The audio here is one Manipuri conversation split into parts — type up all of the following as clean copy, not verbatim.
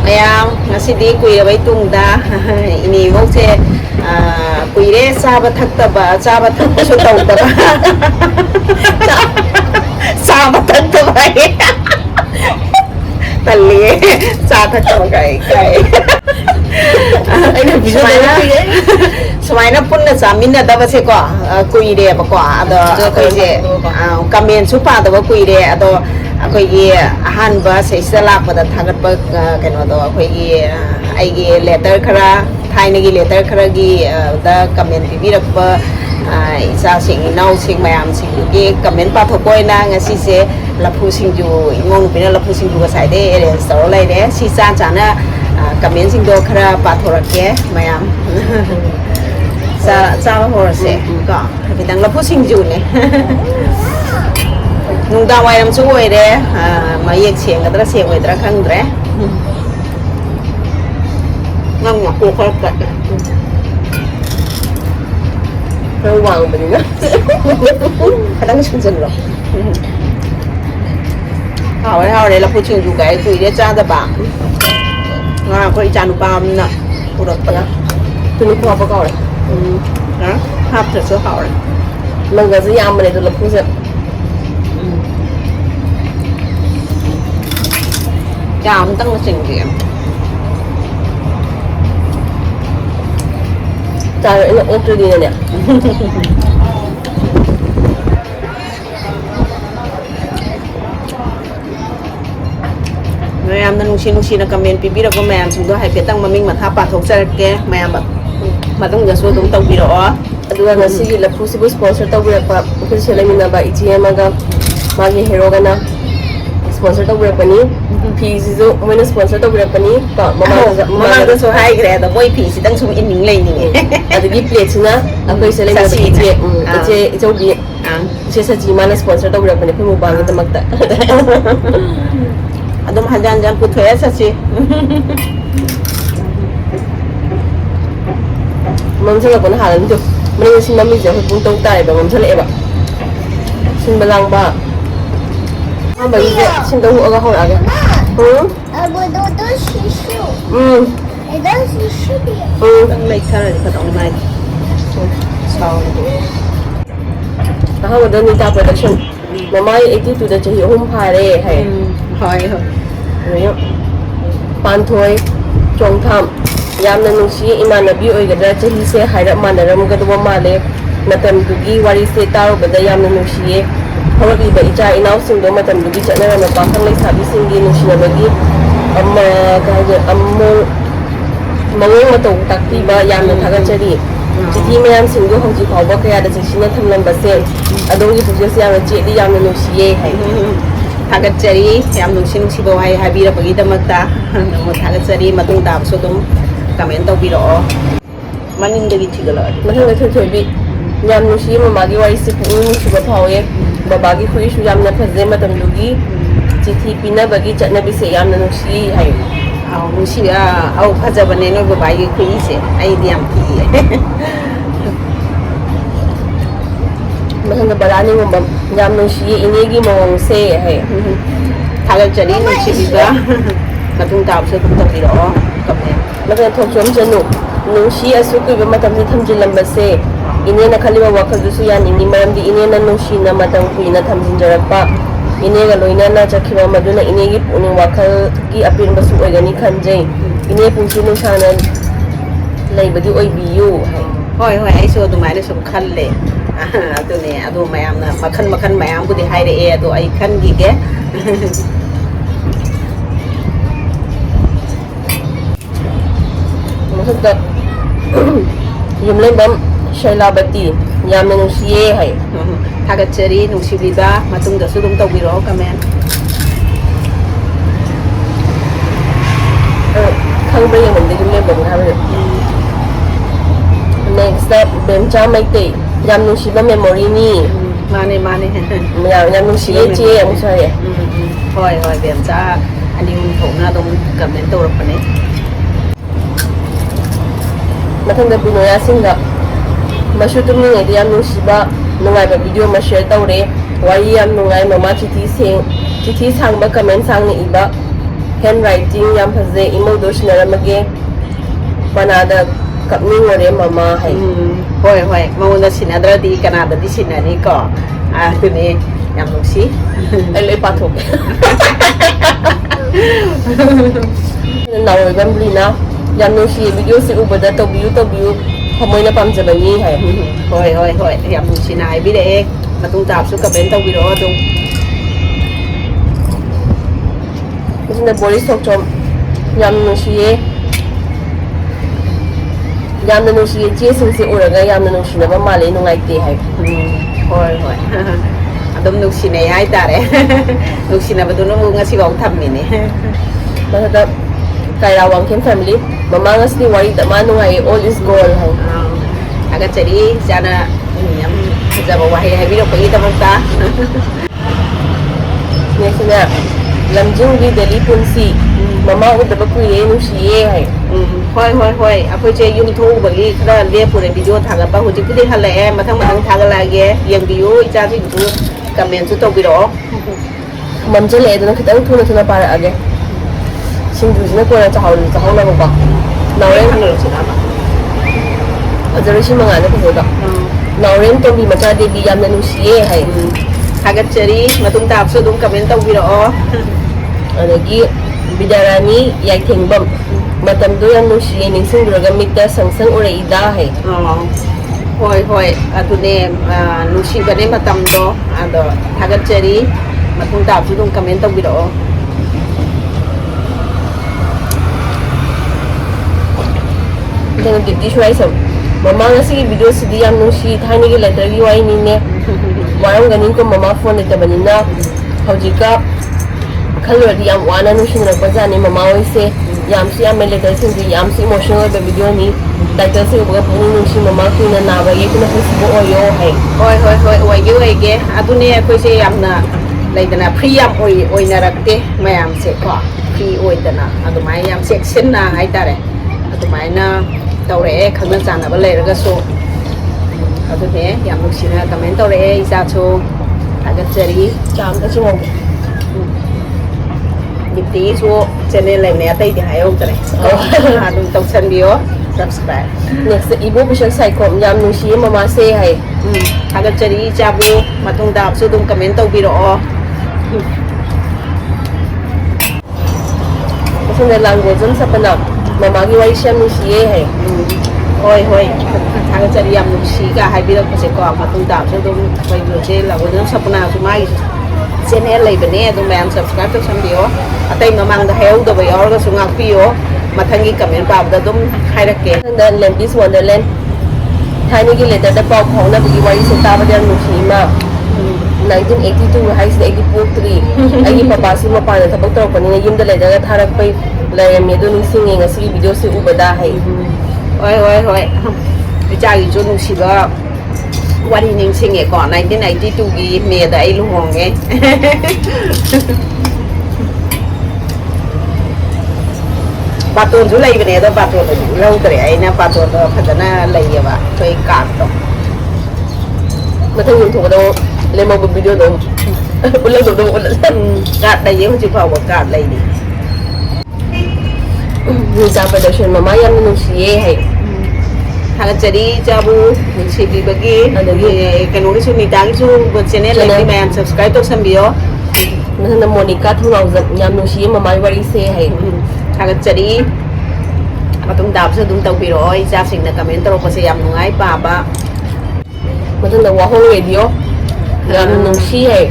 mayam ngasidi kuirabay tungda ini mokse kuire chaba thakta su tawdaba chaba thakta talli cha thakta kai aina sumaina punna chamina daba se ko kuire ba ko ado koise kamen su pa daba kuire ado akoigi ahanba seisa lakpada thagatpa keno do akoigi aigi letter khara thainagi letter khara gi da comment pibirakpa isa sing inau sing mayam sing gi comment pathokoina ngasi se lafu singju ingong pina lafu singju ga sai de arrange tawra lai de si cha chana comment sing do khara pathorake mayam sa horse ko bidang lafu singju ne nungda wayam chu oire mayek seng gadra seng oidra khangdre ngam ngak ko khol kat wang bani na kadang sunjang lo hawai la puching ju gai tu ide cha da ba nga ko i chanu pam na pura pa tu ni ko pa ka le ha hap ta so hawai mang ga zi yam ne tu la pu se chạm tăng trình nghiệm trời ơi nó chưa đi nè người em đang nushi là comment pipi đâu có mẹ chúng tôi hãy biết tăng mà mình mà tháp bạc thuộc ra cái mẹ màต้องจะช่วยต้องปีหรอดูว่าสิ่งที่เราพูดสิบุสปอนเซอร์ต้องเรียกว่าคือเชื่อเลยมินาบะอีจีเอ็มก็มาเฮโร่กันนะสปอนเซอร์ต้องเรียกว่านี้พีซิโซไม่ได้สปอนเซอร์ต้องเรียกว่านี้ก็มาก็ช่วยให้กันแต่ไม่พีซิต้องช่วยอินนิ่งเลยนี่อาจจะกี่เพลทนะเอาไปเชื่อเลยมินาบะอีจีอีเจ้าบีเชื่อสัจจีมาในสปอนเซอร์ต้องเรียกว่านี้เพื่อมุบางกันมักแต่adum hajan put hoya sachi mom sa ko na halan jo mani sin mami je pung tong tai ba mom sa le ba sin balang ba ha ba je sin do aga ho aga abu do shishu da shishu dang lai khara ka dong mai sao ha ba do ni ta production mama 82 da chahi hum phare hai hỏi rồi pan thôi trồng tham yam na nusi imanabi oigada chahi se haira manaram gadwa male matam dugi wari se taro bada yam na nusi hawali ba icha inaw singdo matam dugi chana na pakhang lai sabi singi nusi na bagi amma kaje ammo mangong matong takti ba yam na thaga chari chiti mayam singdo hongji phawba kaya da chishina thamlam base adongi pujase yam che di yam na nusi hai थागतचरी याम नुंसिबो हाय हाबिरबगी दमकता नमो थागतचरी मतुंग दाबसो दम कमेंट तौबिरो मनिंदगी थिगला मथंग थोबी याम नुंसि ममागी वारी से नुंसिबो फावे बाबागी खुइसु यामना फजे मतम दुगी चिठी पिनाबगी चटनबी से यामना नुंसि हाय आउ नुंसि आउ फजबने नो बाबागी खुइसे आइदि याम थी मथंग बलानी मम याम नुंसि इनेगी मवंग से हाय थागतचरी नुंसिबिगा मतुंग दाबसो दम तौबिरो कमेंट मथंग थोचोम जनु नुंसि असुकुबे मतम से थमजिलंबसे इने ना खलिबा वखलदुसु यानिंगी मरमदि इने ना नुंसि ना मतम कुइना थमजिनजरपा इने गा लोइना ना चखिबा मदुना इनेगी पुनि वखल की अपिनबसु ओइगनी खनजै इने पुंसि नुंसाना लैबदि ओइबियु हाय होय आइसो दुमाइना सुम खल्ले adune adu mayam na makan mayam budi haire e adu ai kan gi ge masukda yumlen bam shailabati yamna nusiye hai थागतचरी नुंसिबिगा मतुंग दसु दम तौबिरो comment khangbre yamde yumlen bam ha next step bencha maite yam nungsiba memory ni mane yam nungsiye che amu sai hoy bem cha ani un thona dom comment tawrapane mathangda binoya singa mashutum ni ngai yam nungsiba nungai ba video ma share tawre wari yam nungai mama chithi sang ba comment sang ni iba handwriting yam phaze imodo sinaramage panada kapningore mama hai hoi hoi mawona sinadradi kanadadi sinani ko tuni yam nusi ele pathok nawe bamblina yam nusi video se ubada to biu khamoina pamjabani hai hoi yam nusi na bi de matung tap su comment tau bi ro dung isna boli sok chom yam nusi yam nusi che sing se uraga yam nusi na ba male nungai te hai hoi adum nusi ne ai tare nusi na badun mu ngasi bang thammi ne Masada kaira wangkin family mama ngasni wari da manungai all is gold hai aga chari jana yam jaba wahi hai bi ro ko ita mata nesina lamjung di Delhi punsi mama udaba kuye nusiye hai hoi akoi che yum thu bagi khara le pure video thaga ba hoji pudi hale mathang thaga la ge yang biu icha ji du comment su to bi ro mamjale eduna khitang thuna para age singju jina ko chahau na ba nawren ajarishi manga na ko nawren to bi macha de bi yamna nusiye hai hagat chari matung tap su dum comment to bi ro adagi bidarani yaithengbam matam do yan nusiye ningsing duraga mitta sangsang ura ida hai hoi atune nusi bane matam do ado hagat chari matung tap su dum comment to bi ro dengan dipti shuai sam mama ngasi video sidi yam nusi thani ge letter gi wai ni ne warang ganin ko mama phone ne tabanina hojika khalwadi yam wana nusi na bajani mama oi se yam si am letter sin di yam si emotional be video ni title se ko puni nusi mama ku na na ba ye ku na facebook oyo hai hoi ge adune ko se yam na laidana free yam oi na rakte mayam se ko free oi dana adumai yam section na ai tare adumai na taure khangna chana ba leiraga so adune yam nuksina comment taure isa cho aga chari cham ta chimo dipti so channel lai ne atai di hayo tare adum tong san bio subscribe next ibu bishan sai ko yam nusi mama se hai aga chari chabu matung dap so dum comment tau biro Pasal language sa panam mama gi wai sham nusiye hai hoi thang chari yam nusi ka hai biro ko se ko matung dap so dum koi biro che la wo dum sapna su mai channel lai bene dum mam subscribe to sam bio atai mamang da heu da bio ga sunga pio mathangi comment pa da dum hai rakke the Lempis Wonderland thani gi letter da pau khong na bi wai se ta ba dan nusi ma 1982 hai se 83 ai papa si ma pa da thabak taw pani na yim da letter da tharak pai la yam me do ni sing nga si video se ubada hai hoi cha gi chu nusi ba wari ning sing e ko 1992 gi me da ai lu hong e baton su lai bene da baton lâu tare ai na baton da phadana lai ya ba toi ka to mathang yum thoda le ma bu video do ulla do ulla ka dai ye chi pa wa ka lai ni ni sa production mama yam nusiye hai thang chari chabu si bi bagi adagi kanu su ni tang su channel lai ni man subscribe to sam bio na Monica thunau yam nusiye mama wari se hai thang chari matung dap su dum tau bi roi cha sing na comment ro ko se yam nungai pa ba mathang da wahong radio yam nusi hai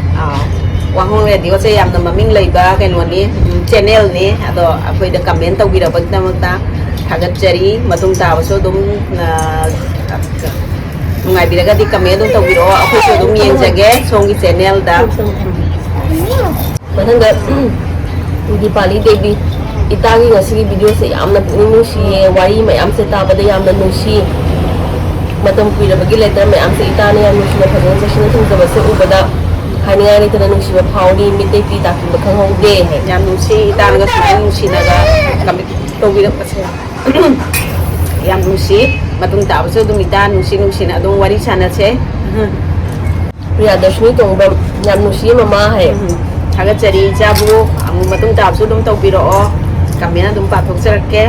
wang hong radio se yam na maming lai ba kai no ni channel ni ado apoi da comment tau bi ra bak ta thagat chari matung ta so dum ngai bi ga di comment dum tau bi ro apoi so dum yeng jage song gi channel da mathang da Dipali Devi itagi ngasi video se yamna nusi wari mai am se ta bada yamna nusi matam kuira bagi letter mai am se itane yam nusi na phadon se shina thung ba se ubada haninga ni tana nusi ba phawni mite pi ta ki bakhang hong de hai yam nusi tan ga su nusi na ga kam to bi ra pa se yam nusi matung ta so dum ita nusi na dum wari chana che Priyadashni tongbam yam nusi mama hai thagat chari chabu matung tapsu dum tau biro kami na dum pathokchage ke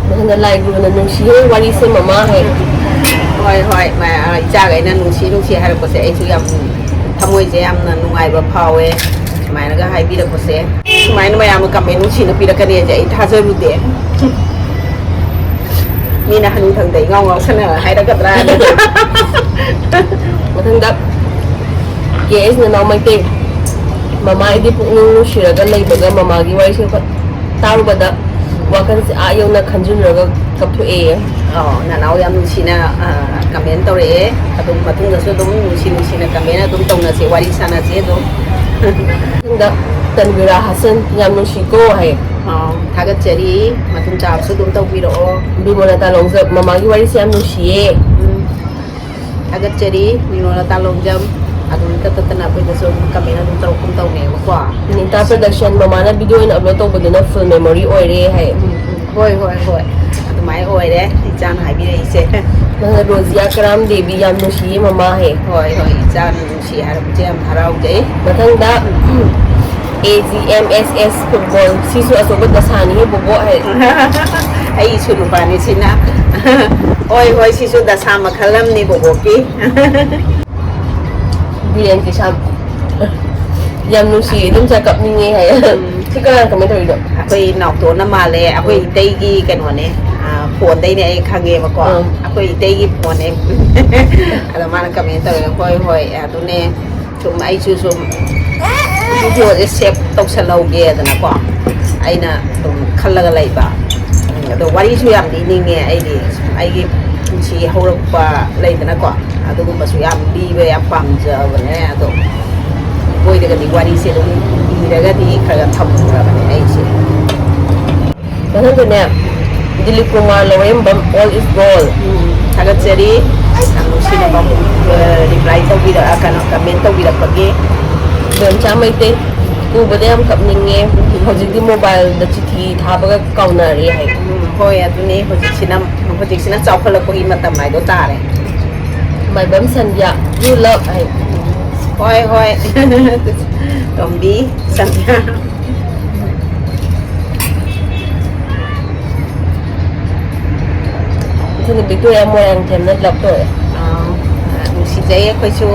Mana lai guru na nungsi wari se mama hai. hoi ma cha ga na nungsi hai ko se ai chu yam thamoi je yam na nungai ba phawe mai na ga hai bi da ko se mai na mayam kami nungsi na pi da ka ne je ai tha jaru de mi na hanu thang dai ngong sana hai da ka tra Matang dak yes na mai te mama idi puknung shiraga lai baga mama gi wari se taru bada wakan se ayo na khanjun raga kapthu e na nau yam nungsi na comment tau re adum matung da so dum nungsi na comment na dum tong na se wari sana je do dak tanwira hasan yam nungsi ko hai thagat chari matung tapsu dum tau biro bi mona ta longjab mama gi wari se yam nungsi e agak jadi minola talong jam adun ka tatana pwede so kami na dun kum taw ne kwa Ninta production mama na video in upload to bado na full memory ore hai hoi adu mai oi de ichan hai bi re ise na rozia karam devi yam nungsi mama hai hoi ichan si har jam harau je matang da AGMSS football sisu asobat da sani bobo hai ai su nu ba ni sina hoi si su da sama khalam ni bobo ki Bian ki sam yam nungsi dum cha kap ni nge hai chikaran kami thoi do akoi nok to na ma le akoi tei gi kan wa ne phone dai ne ai khange ma ko akoi tei gi phone ne ala ma na kami ta hoi adu ne chum ai chu sum video je save tok salau ge da na ko ai na tum khalaga lai ba ado wari chu yam di ni nge ai gi si haurak pa lai da na ko adu ba su yam di be ya pam ja ba ne ado koi daga di wari se dum di daga di khaga thap ra ba ne ai se matang da ne Dilip Kumar lawem bam all is gold thagat chari anu sina ba reply tau bi da akan comment tau bi da page Dam cha mai te ku bade am kap ning nge hojik di mobile da chithi thabaga kauna ri hai hoi adu ne hojik sina chau khala ko i matam mai do ta re mai bam san ya you love hai hoi tombi sanya thani Victoria mo yang them na love to si jai ko chu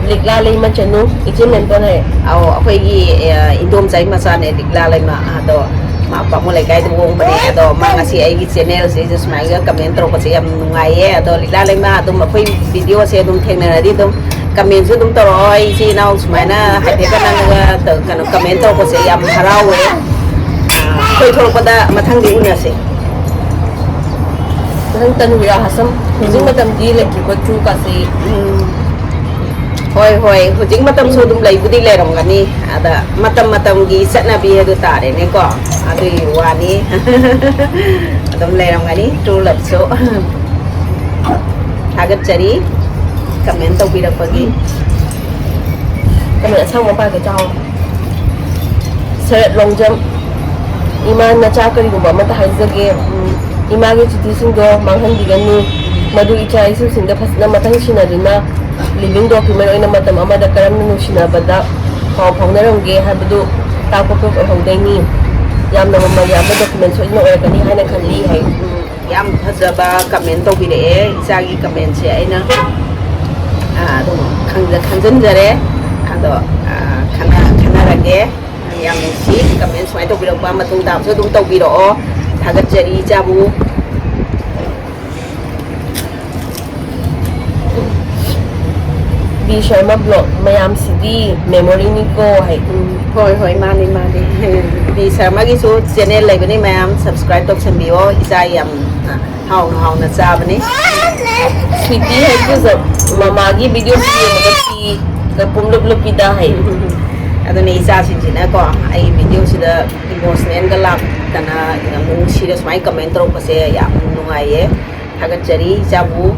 likla lai ma chanu ichim men ton hai au akoi gi indom jai ma sa ne dikla lai ma ado ma pa mo lai kai tu wong ba ne ado ma nga si ai gi channel se just mai ga comment tro ko se am ngai e ado likla lai ma dum akoi video se dum theng na ri dum comment su dum to roi si nau smai na hai te ka na ga to kan comment tro ko se am harau e koi thor ko da mathang di una se thang tan wira hasam hujing matam di le ki ko chu ka se hoi hujing matam su dum lai budi le rong gani ada matam gi satna bi hadu ta re ne ko adu wa ni adum le rong gani true love so thagat chari comment tau bi da pagi kami sang mo pa ka chao seret long jam iman na cha kari ko ba mata haizage image chithi sing do manghan diganu madu icha isu sing da phasna matang sina dina living document oina matam amada karam nu sina bada paw phongna rongge habadu ta ko ko hongdai ni yam na ma yam document so ino ora kani haina khalli hai yam phajaba comment tau bi de isa gi comment se aina dum khangjan jare ado khana rage yam si comment swai tau bi do ba matung dam so dum tau bi do thagat chari jabu B Sharma blog mayam CD memory ni ko hai hoi mani bi Sharma gi su channel lai bani mayam subscribe tok chan bi o isa yam hau na cha bani sweetie hai ko zab mama gi video si maga si ka pumlup lup pida hai ado ni isa sin jina ko ai video si da emotional ga lap kana mu serious mai comment ro ko se ya nungai ye thagat chari jabu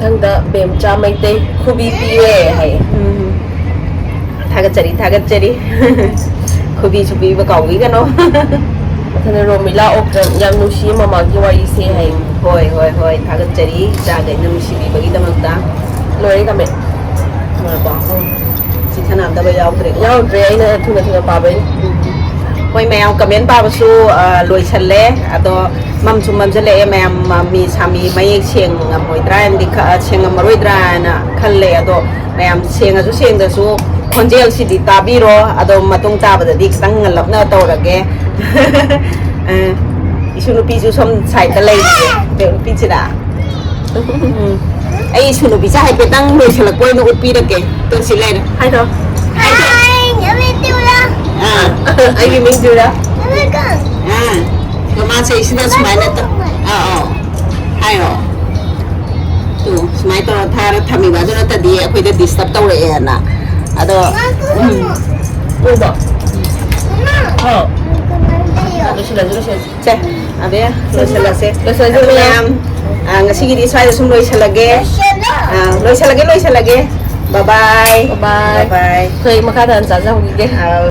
thang da bem cha mai te khubi piwe hai thagat chari khubi chubi ba kau wi ga no thane ro mila ok yam nu shi mama gi wari se hai hoi thagat chari ja ga nam shi bi ba gi da mak ta lori ka me ma ba si ꯆꯤꯊꯅꯗꯕ ꯌꯥꯎꯗ꯭ꯔꯦ ꯌꯥꯎꯗ꯭ꯔꯦ ꯑꯩꯅ ꯊꯨꯅ ꯄꯥꯕꯩꯅꯤ ꯍꯣꯏ ꯃꯌꯥꯝ ꯀꯃꯦꯟ ꯄꯥꯕꯁꯨ ꯂꯣꯏꯁꯜꯂꯦ ꯑꯗꯣ ꯃꯝꯁꯨ ꯃꯝꯁꯤꯜꯂꯛꯑꯦ ꯃꯌꯥꯝ ꯃꯤ ꯁꯥꯃꯤ ꯃꯌꯦꯛ ꯁꯦꯡꯉꯝꯃꯣꯏꯗ꯭ꯔꯥ ꯍꯥꯏꯅꯗꯤ ꯁꯦꯡꯉꯝꯃꯔꯣꯏꯗ꯭ꯔꯥꯅ ꯈꯜꯂꯦ ꯑꯗꯣ ꯃꯌꯥꯝ ꯁꯦꯡꯉꯁꯨ ꯁꯦꯡꯗꯁꯨ ꯈꯣꯟꯖꯦꯜꯁꯤꯗꯤ ꯇꯥꯕꯤꯔꯣ ꯑꯗꯣ ꯃꯇꯨꯡ ꯇꯥꯕꯗꯗꯤ ꯈꯤꯇꯪ ꯉꯜꯂꯞꯅ ꯇꯧꯔꯒꯦ 이수 누피주 som 사이드 레이디에 누피지라 ai isu nupi sa hai petang loi salak koi no utpi rak ke to silai hai đó Hai, nhớ bên tiêu ra. anh vì mình chưa đó Nhớ bên con. kama sa isina smai na to hai ro tu smai to thar thami ba do ta di akoi da disturb taw re na ado ôi bỏ Mama. rồi xin lỗi che abe loi salase rồi xin lỗi ma'am ngasigidi swai sum loi salage Shut up. loi salage bye bye bye bye bye thôi mà khá là trả ra một cái bye